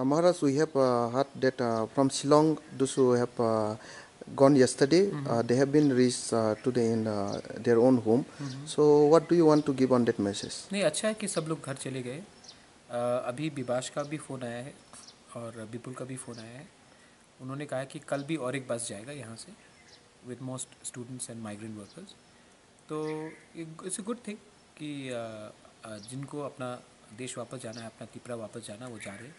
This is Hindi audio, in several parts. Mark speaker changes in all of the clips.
Speaker 1: Maharaj, we have heard that from Shillong, those who have gone yesterday, they have been reached today in their own home. So, what do you want to give on that message?
Speaker 2: नहीं, अच्छा है कि सब लोग घर चले गए। अभी विभाष का भी फ़ोन आया है और विपुल का भी फ़ोन आया है। उन्होंने कहा कि कल भी और एक बस जाएगा यहाँ से with most students and migrant workers. तो इट्स अ गुड थिंग कि जिनको अपना देश वापस जाना है, अपना तिपरा वापस जाना, वो जा रहे हैं।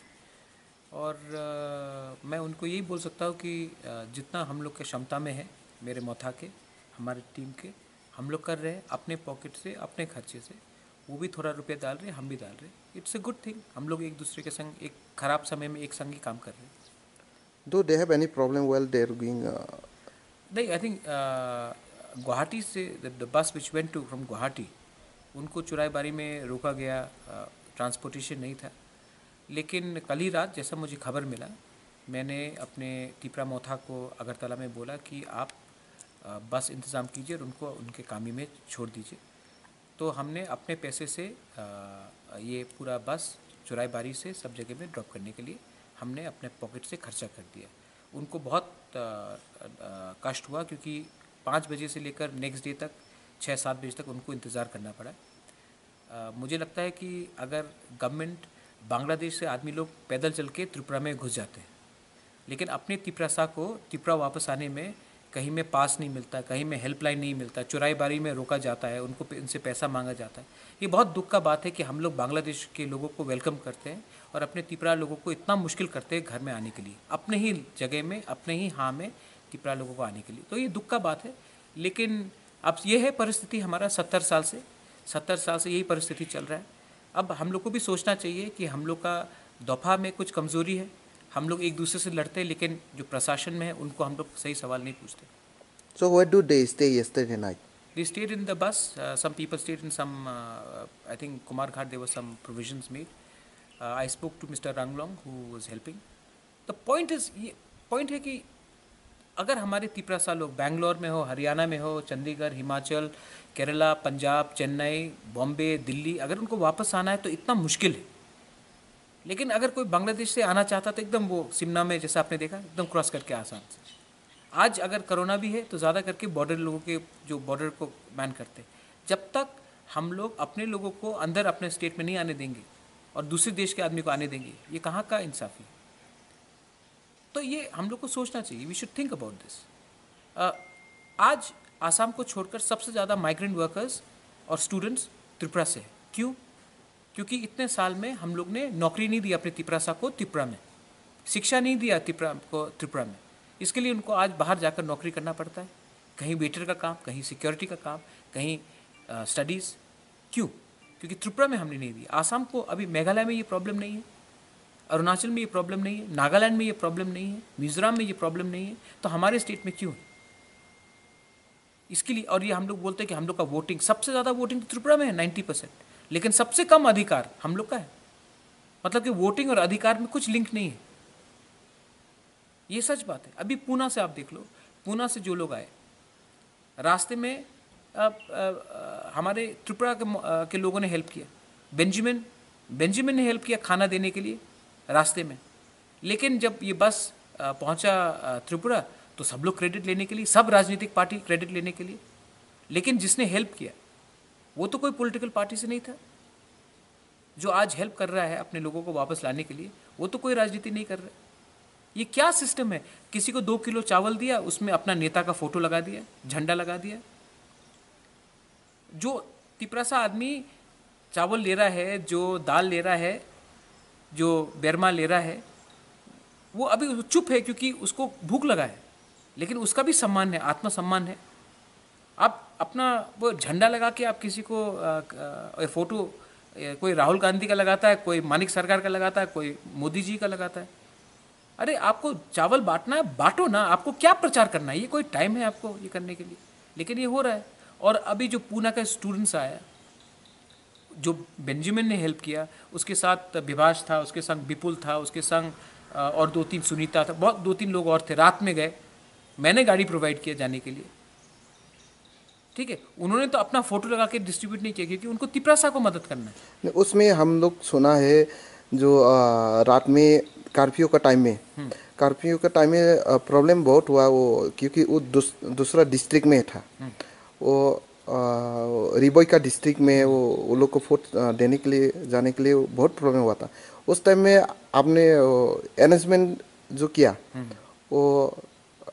Speaker 2: और मैं उनको यही बोल सकता हूँ कि जितना हम लोग के क्षमता में है, मेरे मोथा के, हमारे टीम के, हम लोग कर रहे हैं अपने पॉकेट से, अपने खर्चे से। वो भी थोड़ा रुपया डाल रहे हैं, हम भी डाल रहे हैं। It's a good thing. हम लोग एक दूसरे के संग एक ख़राब समय में एक संग ही काम कर रहे हैं।
Speaker 1: Do they have any problem while they are going?
Speaker 2: नहीं, आई थिंक गुवाहाटी से the bus which went to from Guwahati, उनको चुराईबारी में रोका गया। ट्रांसपोर्टेशन नहीं था। लेकिन कल ही रात जैसा मुझे खबर मिला, मैंने अपने तिपरा मोथा को अगरतला में बोला कि आप बस इंतज़ाम कीजिए और उनको उनके कामी में छोड़ दीजिए। तो हमने अपने पैसे से ये पूरा बस चुराईबारी से सब जगह में ड्रॉप करने के लिए हमने अपने पॉकेट से खर्चा कर दिया। उनको बहुत कष्ट हुआ क्योंकि 5 बजे से लेकर नेक्स्ट डे तक 6-7 बजे तक उनको इंतज़ार करना पड़ा। मुझे लगता है कि अगर गवर्नमेंट, बांग्लादेश से आदमी लोग पैदल चल के त्रिपुरा में घुस जाते हैं, लेकिन अपने तिपरासा को त्रिपुरा वापस आने में कहीं में पास नहीं मिलता, कहीं में हेल्पलाइन नहीं मिलता, चुराईबारी में रोका जाता है, उनको इनसे पैसा मांगा जाता है। ये बहुत दुख का बात है कि हम लोग बांग्लादेश के लोगों को वेलकम करते हैं और अपने तिपरा लोगों को इतना मुश्किल करते हैं घर में आने के लिए, अपने ही जगह में, अपने ही हाँ में तिपरा लोगों को आने के लिए। तो ये दुख का बात है। लेकिन अब ये है परिस्थिति हमारा 70 साल से यही परिस्थिति चल रहा है। अब हम लोग को भी सोचना चाहिए कि हम लोग का दफा में कुछ कमज़ोरी है। हम लोग एक दूसरे से लड़ते हैं, लेकिन जो प्रशासन में है उनको हम लोग सही सवाल नहीं पूछते।
Speaker 1: So, where do they stay yesterday night?
Speaker 2: They stayed in the bus. Some people stayed in some, I think Kumar Ghat, there were some provisions made. I spoke to Mr. Ranglong who was helping. The point is, ये point है कि अगर हमारे तिपरासा लोग बैंगलोर में हो, हरियाणा में हो, चंडीगढ़, हिमाचल, केरला, पंजाब, चेन्नई, बॉम्बे, दिल्ली, अगर उनको वापस आना है तो इतना मुश्किल है। लेकिन अगर कोई बांग्लादेश से आना चाहता तो एकदम वो सिमना में जैसा आपने देखा एकदम क्रॉस करके आसान से। आज अगर कोरोना भी है तो ज़्यादा करके बॉर्डर लोगों के जो बॉर्डर को बैन करते, जब तक हम लोग अपने लोगों को अंदर अपने स्टेट में नहीं आने देंगे और दूसरे देश के आदमी को आने देंगे, ये कहाँ का इंसाफ़ी। तो ये हम लोग को सोचना चाहिए। We should think about this. आज आसाम को छोड़कर सबसे ज़्यादा माइग्रेंट वर्कर्स और स्टूडेंट्स त्रिपुरा से है। क्यों? क्योंकि इतने साल में हम लोग ने नौकरी नहीं दी अपने तिपरासा को त्रिपुरा में, शिक्षा नहीं दिया त्रिपुरा को त्रिपुरा में। इसके लिए उनको आज बाहर जाकर नौकरी करना पड़ता है, कहीं वेटर का काम, कहीं सिक्योरिटी का काम, कहीं स्टडीज़। क्यों? क्योंकि त्रिपुरा में हमने नहीं दिया। आसाम को अभी मेघालय में ये प्रॉब्लम नहीं है, अरुणाचल में ये प्रॉब्लम नहीं है, नागालैंड में ये प्रॉब्लम नहीं है, मिजोरम में ये प्रॉब्लम नहीं है, तो हमारे स्टेट में क्यों है? इसके लिए, और ये हम लोग बोलते हैं कि हम लोग का वोटिंग, सबसे ज़्यादा वोटिंग तो त्रिपुरा में है 90%, लेकिन सबसे कम अधिकार हम लोग का है। मतलब कि वोटिंग और अधिकार में कुछ लिंक नहीं है। ये सच बात है। अभी पूना से आप देख लो, पूना से जो लोग आए रास्ते में हमारे त्रिपुरा के लोगों ने हेल्प किया। बेंजामिन ने हेल्प किया खाना देने के लिए रास्ते में। लेकिन जब ये बस पहुंचा त्रिपुरा तो सब लोग क्रेडिट लेने के लिए, सब राजनीतिक पार्टी क्रेडिट लेने के लिए। लेकिन जिसने हेल्प किया वो तो कोई पॉलिटिकल पार्टी से नहीं था। जो आज हेल्प कर रहा है अपने लोगों को वापस लाने के लिए, वो तो कोई राजनीति नहीं कर रहा। ये क्या सिस्टम है? किसी को 2 किलो चावल दिया, उसमें अपना नेता का फोटो लगा दिया, झंडा लगा दिया। जो तिपरासा आदमी चावल ले रहा है, जो दाल ले रहा है, जो बेरमा ले रहा है, वो अभी चुप है क्योंकि उसको भूख लगा है। लेकिन उसका भी सम्मान है, आत्मसम्मान है। आप अपना वो झंडा लगा के आप किसी को फोटो, कोई राहुल गांधी का लगाता है, कोई मानिक सरकार का लगाता है, कोई मोदी जी का लगाता है। अरे आपको चावल बांटना है, बांटो ना। आपको क्या प्रचार करना है? ये कोई टाइम है आपको ये करने के लिए? लेकिन ये हो रहा है। और अभी जो पूना का स्टूडेंट्स आया, जो बेंजामिन ने हेल्प किया, उसके साथ विभाष था, उसके संग विपुल था, उसके संग और 2-3 सुनीता था, बहुत 2-3 लोग और थे। रात में गए, मैंने गाड़ी प्रोवाइड किया जाने के लिए। ठीक है, उन्होंने तो अपना फोटो लगा के डिस्ट्रीब्यूट नहीं किया क्योंकि उनको तिपरासा को मदद करना है।
Speaker 1: उसमें हम लोग सुना है जो रात में कर्फ्यू का टाइम में, कर्फ्यू का टाइम में प्रॉब्लम बहुत हुआ वो, क्योंकि वो दूसरा डिस्ट्रिक्ट में था वो, रिबोई का डिस्ट्रिक्ट में वो लोग को वोट देने के लिए जाने के लिए बहुत प्रॉब्लम हुआ था। उस टाइम में आपने अरेंजमेंट जो किया वो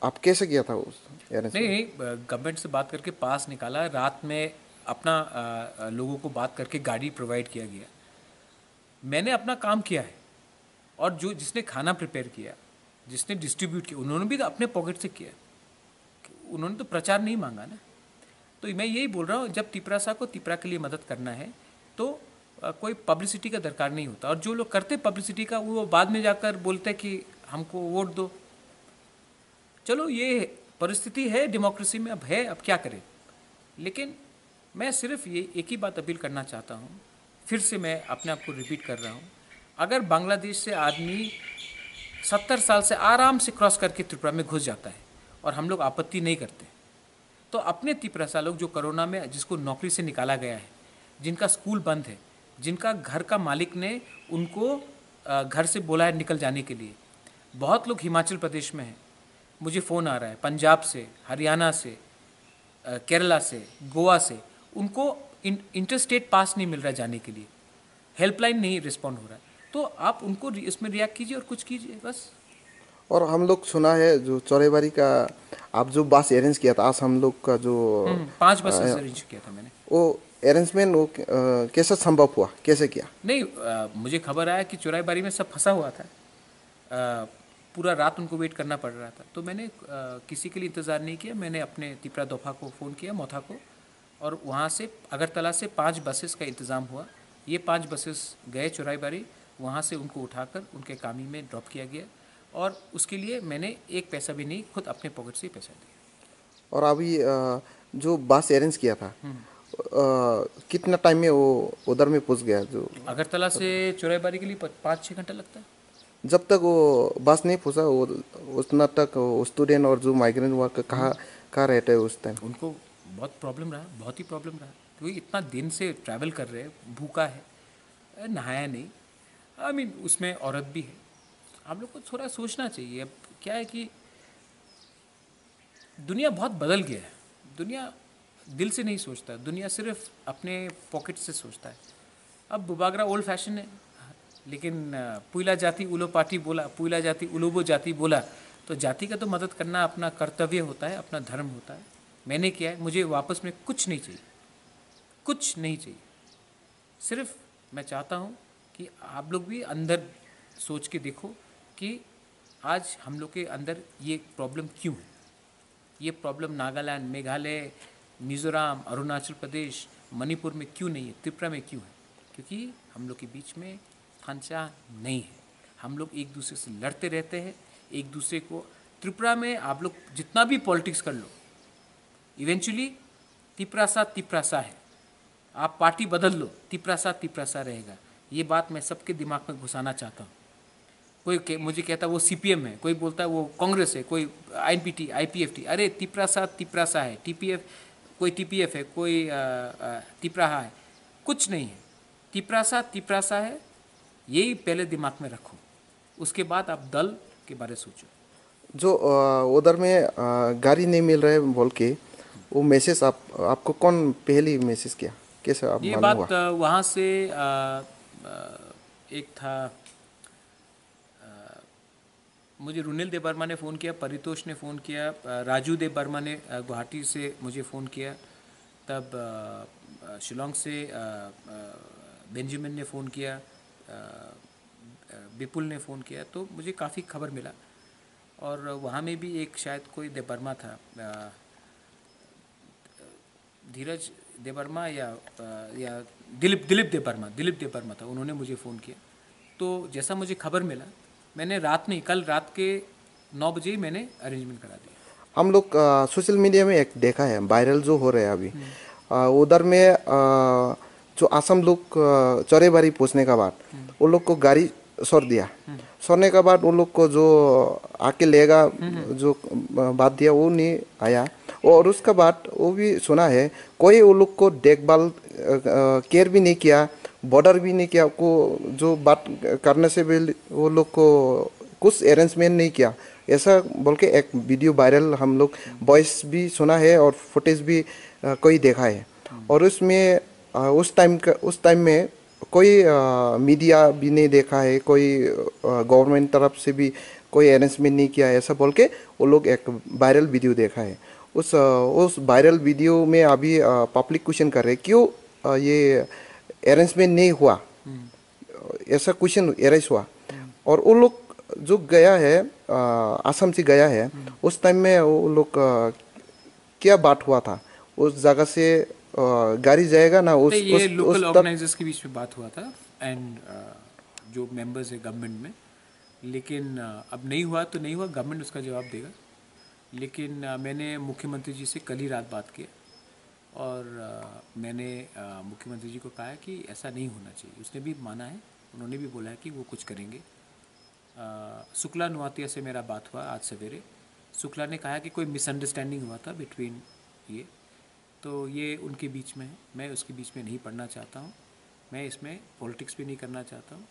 Speaker 1: आप कैसे किया था उस
Speaker 2: नहीं नहीं, गवर्नमेंट से बात करके पास निकाला, रात में अपना लोगों को बात करके गाड़ी प्रोवाइड किया गया। मैंने अपना काम किया है, और जो जिसने खाना प्रिपेयर किया, जिसने डिस्ट्रीब्यूट किया, उन्होंने भी तो अपने पॉकेट से किया, उन्होंने तो प्रचार नहीं मांगा ना। तो मैं यही बोल रहा हूँ, जब तिपरासा को तिपरा के लिए मदद करना है तो कोई पब्लिसिटी का दरकार नहीं होता। और जो लोग करते पब्लिसिटी का, वो बाद में जाकर बोलते कि हमको वोट दो। चलो ये परिस्थिति है डेमोक्रेसी में, अब है, अब क्या करें। लेकिन मैं सिर्फ ये एक ही बात अपील करना चाहता हूँ, फिर से मैं अपने आप को रिपीट कर रहा हूँ, अगर बांग्लादेश से आदमी 70 साल से आराम से क्रॉस करके त्रिपुरा में घुस जाता है और हम लोग आपत्ति नहीं करते, तो अपने तिपरासा लोग जो कोरोना में जिसको नौकरी से निकाला गया है, जिनका स्कूल बंद है, जिनका घर का मालिक ने उनको घर से बोला है निकल जाने के लिए, बहुत लोग हिमाचल प्रदेश में हैं, मुझे फ़ोन आ रहा है पंजाब से, हरियाणा से, केरला से, गोवा से, उनको इंटरस्टेट पास नहीं मिल रहा जाने के लिए, हेल्पलाइन नहीं रिस्पॉन्ड हो रहा है। तो आप उनको इसमें रिएक्ट कीजिए और कुछ कीजिए बस।
Speaker 1: और हम लोग सुना है जो चौरेबाड़ी का आप जो बस अरेंज किया था, आज हम लोग का जो
Speaker 2: 5 बस अरेंज किया था मैंने,
Speaker 1: वो अरेंजमेंट वो कैसे संभव हुआ, कैसे किया?
Speaker 2: नहीं, मुझे खबर आया कि चौराईबाड़ी में सब फंसा हुआ था, पूरा रात उनको वेट करना पड़ रहा था। तो मैंने किसी के लिए इंतज़ार नहीं किया, मैंने अपने तिपरा दोफा को फ़ोन किया, मोथा को, और वहाँ से अगरतला से 5 बसेस का इंतज़ाम हुआ। ये 5 बसेस गए चौराईबाड़ी, वहाँ से उनको उठाकर उनके कामी में ड्रॉप किया गया, और उसके लिए मैंने एक पैसा भी नहीं, खुद अपने पॉकेट से पैसा दिया।
Speaker 1: और अभी जो बस अरेंज किया था कितना टाइम में वो उधर में पहुंच गया? जो
Speaker 2: अगरतला से चौराईबाड़ी के लिए 5-6 घंटा लगता है।
Speaker 1: जब तक वो बस नहीं पहुंचा वो उतना तक स्टूडेंट और जो माइग्रेंट वर्कर कहाँ रहते हैं उस टाइम?
Speaker 2: उनको बहुत प्रॉब्लम रहा, बहुत ही प्रॉब्लम रहा, क्योंकि इतना दिन से ट्रैवल कर रहे हैं, भूखा है, नहाया नहीं, आई मीन उसमें औरत भी है। आप लोग को थोड़ा सोचना चाहिए। अब क्या है कि दुनिया बहुत बदल गया है, दुनिया दिल से नहीं सोचता, दुनिया सिर्फ अपने पॉकेट से सोचता है। अब बुबागरा ओल्ड फैशन है, लेकिन पुइला जाति उलो पार्टी बोला, पुइला जाति उलोबो जाति बोला, तो जाति का तो मदद करना अपना कर्तव्य होता है, अपना धर्म होता है। मैंने किया है, मुझे वापस में कुछ नहीं चाहिए, कुछ नहीं चाहिए। सिर्फ मैं चाहता हूँ कि आप लोग भी अंदर सोच के देखो कि आज हम लोग के अंदर ये प्रॉब्लम क्यों है। ये प्रॉब्लम नागालैंड, मेघालय, मिज़ोरम, अरुणाचल प्रदेश, मणिपुर में क्यों नहीं है, त्रिपुरा में क्यों है? क्योंकि हम लोग के बीच में खांचा नहीं है, हम लोग एक दूसरे से लड़ते रहते हैं, एक दूसरे को। त्रिपुरा में आप लोग जितना भी पॉलिटिक्स कर लो, इवेंचुअली तिपरासा है। आप पार्टी बदल लो, तिपरासा रहेगा। ये बात मैं सबके दिमाग में घुसाना चाहता हूँ। कोई मुझे कहता है वो सीपीएम है, कोई बोलता है वो कांग्रेस है, कोई आईएनपीटी, आईपीएफटी। अरे तिपरासा है, टीपीएफ, कोई टीपीएफ है, कोई तिपराहा है, कुछ नहीं है। तिपरासा है, यही पहले दिमाग में रखो, उसके बाद आप दल के बारे में सोचो।
Speaker 1: जो उधर में गाड़ी नहीं मिल रहा है बोल के वो मैसेज आपको कौन पहली मैसेज किया, कैसे आप
Speaker 2: ये
Speaker 1: मालूम
Speaker 2: बात
Speaker 1: हुआ?
Speaker 2: वहाँ से एक था, मुझे रुनिल देव वर्मा ने फ़ोन किया, परितोष ने फ़ोन किया, राजू देव वर्मा ने गुवाहाटी से मुझे फ़ोन किया, तब शिलोंग से बेंजामिन ने फ़ोन किया, विपुल ने फ़ोन किया, तो मुझे काफ़ी खबर मिला। और वहाँ में भी एक शायद कोई देव वर्मा था, धीरज देव वर्मा या दिलीप देव वर्मा था, उन्होंने मुझे फ़ोन किया। तो जैसा मुझे खबर मिला, मैंने कल रात के 9 बजे ही मैंने अरेंजमेंट करा दिया।
Speaker 1: हम लोग सोशल मीडिया में एक देखा है वायरल जो हो रहा है अभी, उधर में जो आसाम लोग चौरेबाड़ी पहुँचने के बाद वो लोग को गाड़ी छोड़ दिया, छोड़ने के बाद वो लोग को जो आके लेगा जो बात दिया वो नहीं आया। और उसके बाद वो भी सुना है कोई वो लोग को देखभाल केयर भी नहीं किया, बॉर्डर भी नहीं किया, को जो बात करने से भी वो लोग को कुछ अरेंजमेंट नहीं किया, ऐसा बोल के एक वीडियो वायरल हम लोग वॉइस भी सुना है और फुटेज भी कोई देखा है। और उसमें उस टाइम में कोई मीडिया भी नहीं देखा है, कोई गवर्नमेंट तरफ से भी कोई अरेंजमेंट नहीं किया है, ऐसा बोल के वो लोग एक वायरल वीडियो देखा है। उस वायरल वीडियो में अभी पब्लिक क्वेश्चन कर रहे हैं क्यों ये अरेंजमेंट नहीं हुआ, ऐसा क्वेश्चन एराइज हुआ। और वो लोग जो गया है आसाम से गया है, उस टाइम में वो लोग क्या बात हुआ था, उस जगह से गाड़ी जाएगा ना,
Speaker 2: तो ये लोकल ऑर्गेनाइजर्स के बीच में बात हुआ था एंड जो मेंबर्स है गवर्नमेंट में, लेकिन अब नहीं हुआ तो नहीं हुआ, गवर्नमेंट उसका जवाब देगा। लेकिन मैंने मुख्यमंत्री जी से कल ही रात बात की और मैंने मुख्यमंत्री जी को कहा है कि ऐसा नहीं होना चाहिए। उसने भी माना है, उन्होंने भी बोला है कि वो कुछ करेंगे। शुक्ला नुआतिया से मेरा बात हुआ आज सवेरे। शुक्ला ने कहा कि कोई मिसअंडरस्टैंडिंग हुआ था बिटवीन ये, तो ये उनके बीच में है, मैं उसके बीच में नहीं पढ़ना चाहता हूँ, मैं इसमें पॉलिटिक्स भी नहीं करना चाहता हूँ।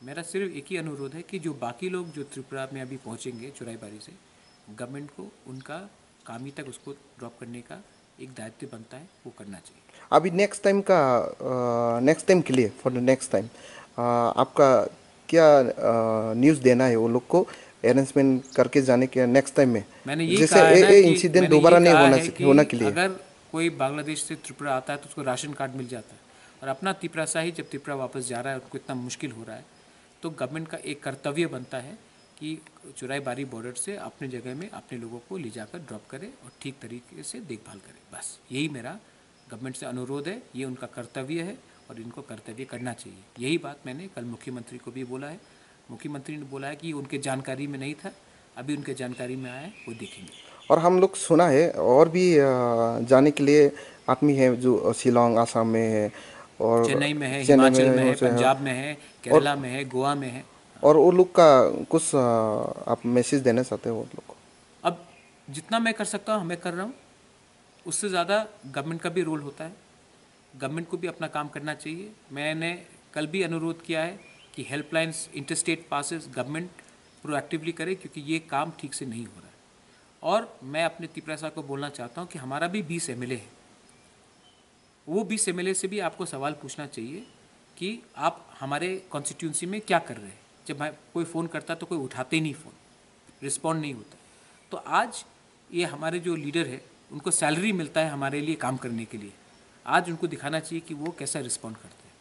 Speaker 2: मेरा सिर्फ एक ही अनुरोध है कि जो बाकी लोग जो त्रिपुरा में अभी पहुँचेंगे चुराईबारी से, गवर्नमेंट को उनका कामी तक उसको ड्रॉप करने का एक दायित्व बनता है, वो करना चाहिए।
Speaker 1: अभी नेक्स्ट टाइम के लिए फॉर द नेक्स्ट टाइम आपका क्या न्यूज़ देना है वो लोग को अरेंजमेंट करके जाने के नेक्स्ट टाइम में,
Speaker 2: मैंने यही
Speaker 1: जैसे
Speaker 2: कहा है ना कि
Speaker 1: इंसिडेंट
Speaker 2: मैंने
Speaker 1: दोबारा
Speaker 2: यही
Speaker 1: नहीं
Speaker 2: कहा
Speaker 1: होना
Speaker 2: है कि
Speaker 1: होना के लिए।
Speaker 2: अगर कोई बांग्लादेश से त्रिपुरा आता है तो उसको राशन कार्ड मिल जाता है, और अपना तिपरासा ही जब त्रिपुरा वापस जा रहा है उनको इतना मुश्किल हो रहा है, तो गवर्नमेंट का एक कर्तव्य बनता है कि चुराईबारी बॉर्डर से अपने जगह में अपने लोगों को ले जाकर ड्रॉप करे और ठीक तरीके से देखभाल करे। बस यही मेरा गवर्नमेंट से अनुरोध है, ये उनका कर्तव्य है और इनको कर्तव्य करना चाहिए। यही बात मैंने कल मुख्यमंत्री को भी बोला है। मुख्यमंत्री ने बोला है कि उनके जानकारी में नहीं था, अभी उनके जानकारी में आया है, वो देखेंगे।
Speaker 1: और हम लोग सुना है और भी जाने के लिए आदमी है जो शिलोंग आसाम में है, और
Speaker 2: चेन्नई में है,
Speaker 1: चेन्नई
Speaker 2: हिमाचल में है,
Speaker 1: से है।
Speaker 2: पंजाब में है,
Speaker 1: और
Speaker 2: केरला में है, गोवा में है।
Speaker 1: और वो लोग का कुछ आप मैसेज देना चाहते हो वो लोग को?
Speaker 2: अब जितना मैं कर सकता हूँ मैं कर रहा हूँ, उससे ज़्यादा गवर्नमेंट का भी रोल होता है, गवर्नमेंट को भी अपना काम करना चाहिए। मैंने कल भी अनुरोध किया है कि helplines interstate passes government proactively करे, क्योंकि ये काम ठीक से नहीं हो रहा है। और मैं अपने तिपरासा को बोलना चाहता हूँ कि हमारा भी 20 एमएलए है, वो 20 एमएलए से भी आपको सवाल पूछना चाहिए कि आप हमारे कॉन्स्टिट्यूंसी में क्या कर रहे हैं। जब कोई फ़ोन करता तो कोई उठाते ही नहीं फ़ोन, रिस्पॉन्ड नहीं होता। तो आज ये हमारे जो लीडर है उनको सैलरी मिलता है हमारे लिए काम करने के लिए, आज उनको दिखाना चाहिए कि वो कैसा रिस्पॉन्ड करते हैं।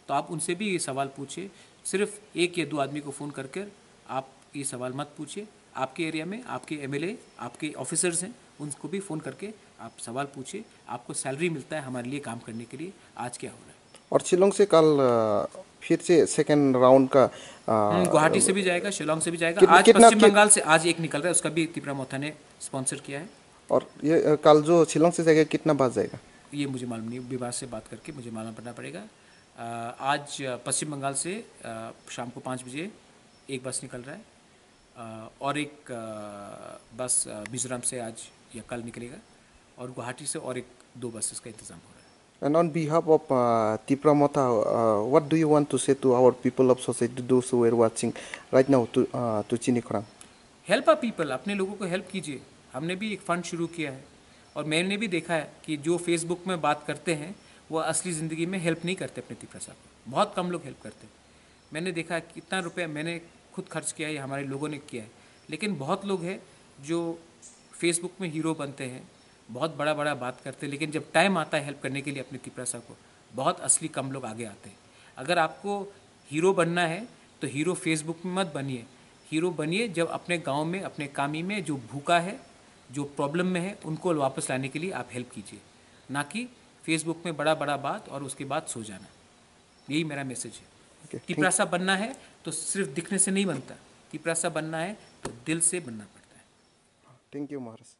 Speaker 2: तो आप उनसे भी ये सवाल पूछिए, सिर्फ एक या दो आदमी को फ़ोन करके आप ये सवाल मत पूछिए। आपके एरिया में आपके एमएलए, आपके ऑफिसर्स हैं, उनको भी फ़ोन करके आप सवाल पूछिए। आपको सैलरी मिलता है हमारे लिए काम करने के लिए, आज क्या हो रहा है।
Speaker 1: और शिलोंग से कल फिर से सेकेंड राउंड का
Speaker 2: गुवाहाटी से भी जाएगा, शिलोंग से भी जाएगा। आज
Speaker 1: कितना
Speaker 2: पश्चिम बंगाल से आज एक निकल रहा है, उसका भी तिपरा मोथा ने स्पॉन्सर किया है।
Speaker 1: और ये कल जो शिलोंग से जाएगा कितना बज जाएगा?
Speaker 2: ये मुझे मालूम नहीं, विभाग से बात करके मुझे मालूम करना पड़ेगा। आज पश्चिम बंगाल से शाम को 5 बजे एक बस निकल रहा है, और एक बस मिजोरम से आज या कल निकलेगा, और गुवाहाटी से और एक 2 बसेस का इंतज़ाम हो रहा है।
Speaker 1: And on behalf of Tipra Motha, what do you want to say to our people of society, those who are watching right now to Chini Khorang?
Speaker 2: Help a people, अपने लोगों को हेल्प कीजिए। हमने भी एक फ़ंड शुरू किया है, और मैंने भी देखा है कि जो फेसबुक में बात करते हैं वो असली ज़िंदगी में हेल्प नहीं करते अपने तिपरासा को। बहुत कम लोग हेल्प करते हैं। मैंने देखा है कितना रुपया मैंने खुद खर्च किया है या हमारे लोगों ने किया है, लेकिन बहुत लोग हैं जो फेसबुक में हीरो बनते हैं, बहुत बड़ा बड़ा बात करते हैं, लेकिन जब टाइम आता है हेल्प करने के लिए अपने तिपरासा को, बहुत असली कम लोग आगे आते हैं। अगर आपको हीरो बनना है तो हीरो फेसबुक में मत बनिए, हीरो बनिए जब अपने गांव में, अपने कामी में जो भूखा है, जो प्रॉब्लम में है, उनको वापस लाने के लिए आप हेल्प कीजिए, ना कि फेसबुक में बड़ा बड़ा बात और उसके बाद सो जाना। यही मेरा मैसेज है। तिपरासा बनना है तो सिर्फ दिखने से नहीं बनता, तिपरासा बनना है तो दिल से बनना पड़ता है।
Speaker 1: Thank you Maharaj.